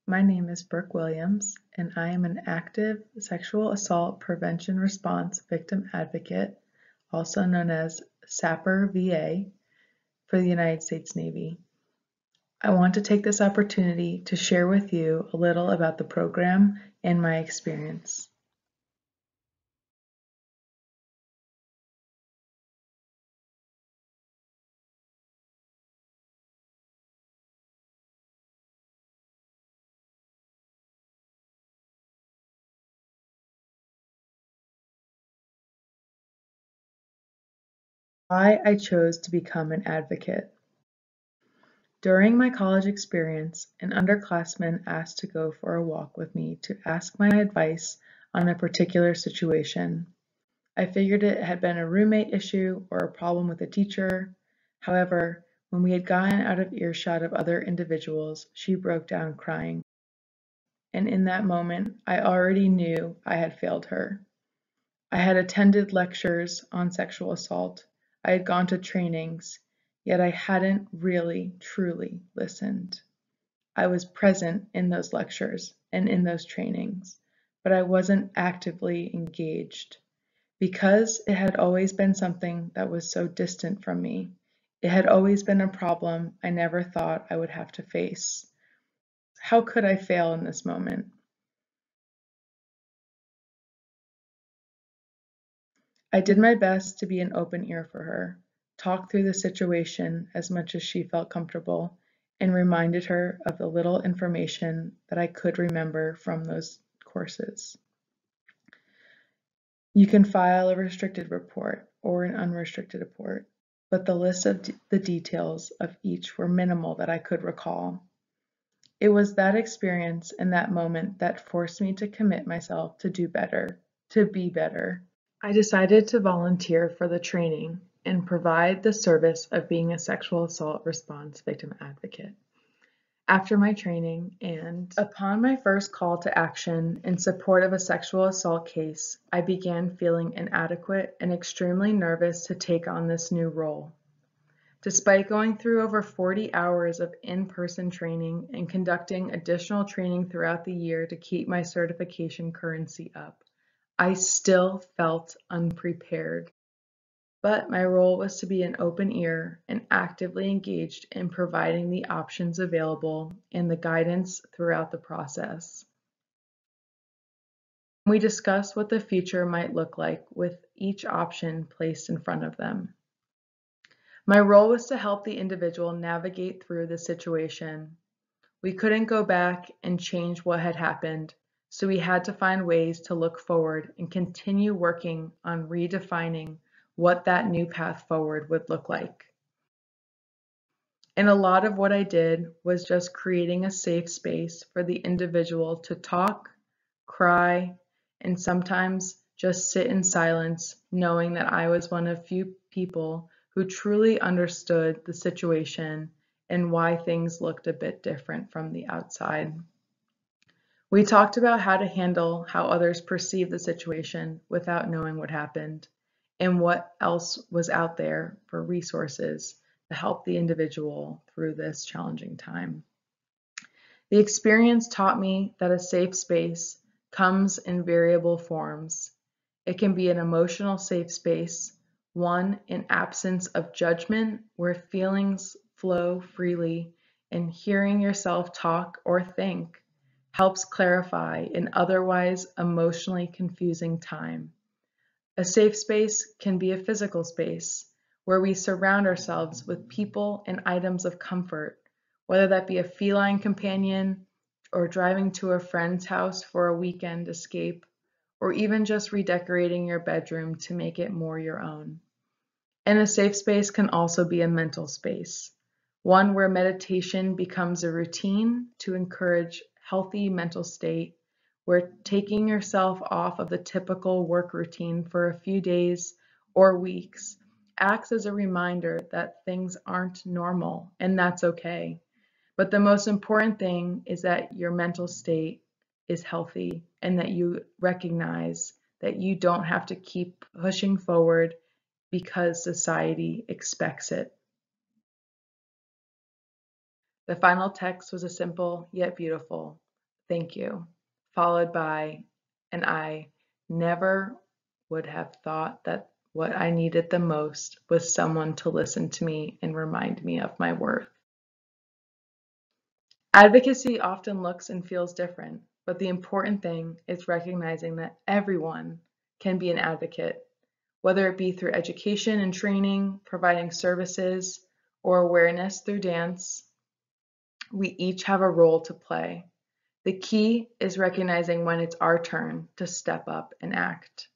My name is Brooke Williams, and I am an active sexual assault prevention response victim advocate, also known as SAPR VA, for the United States Navy. I want to take this opportunity to share with you a little about the program and my experience. Why I chose to become an advocate. During my college experience, an underclassman asked to go for a walk with me to ask my advice on a particular situation. I figured it had been a roommate issue or a problem with a teacher. However, when we had gotten out of earshot of other individuals, she broke down crying. And in that moment, I already knew I had failed her. I had attended lectures on sexual assault. I had gone to trainings, yet I hadn't really, truly listened. I was present in those lectures and in those trainings, but I wasn't actively engaged. Because it had always been something that was so distant from me, it had always been a problem I never thought I would have to face. How could I fail in this moment? I did my best to be an open ear for her, talked through the situation as much as she felt comfortable, and reminded her of the little information that I could remember from those courses. You can file a restricted report or an unrestricted report, but the list of the details of each were minimal that I could recall. It was that experience and that moment that forced me to commit myself to do better, to be better. I decided to volunteer for the training and provide the service of being a sexual assault response victim advocate. After my training and upon my first call to action in support of a sexual assault case, I began feeling inadequate and extremely nervous to take on this new role. Despite going through over 40 hours of in-person training and conducting additional training throughout the year to keep my certification currency up, I still felt unprepared. But my role was to be an open ear and actively engaged in providing the options available and the guidance throughout the process. We discussed what the future might look like with each option placed in front of them. My role was to help the individual navigate through the situation. We couldn't go back and change what had happened, so we had to find ways to look forward and continue working on redefining what that new path forward would look like. And a lot of what I did was just creating a safe space for the individual to talk, cry, and sometimes just sit in silence, knowing that I was one of few people who truly understood the situation and why things looked a bit different from the outside. We talked about how to handle how others perceive the situation without knowing what happened and what else was out there for resources to help the individual through this challenging time. The experience taught me that a safe space comes in variable forms. It can be an emotional safe space, one in absence of judgment where feelings flow freely and hearing yourself talk or think helps clarify an otherwise emotionally confusing time. A safe space can be a physical space where we surround ourselves with people and items of comfort, whether that be a feline companion or driving to a friend's house for a weekend escape, or even just redecorating your bedroom to make it more your own. And a safe space can also be a mental space, one where meditation becomes a routine to encourage healthy mental state, where taking yourself off of the typical work routine for a few days or weeks acts as a reminder that things aren't normal, and that's okay. But the most important thing is that your mental state is healthy and that you recognize that you don't have to keep pushing forward because society expects it. The final text was a simple yet beautiful. thank you, followed by, and I never would have thought that what I needed the most was someone to listen to me and remind me of my worth. Advocacy often looks and feels different, but the important thing is recognizing that everyone can be an advocate, whether it be through education and training, providing services, or awareness through dance. We each have a role to play. The key is recognizing when it's our turn to step up and act.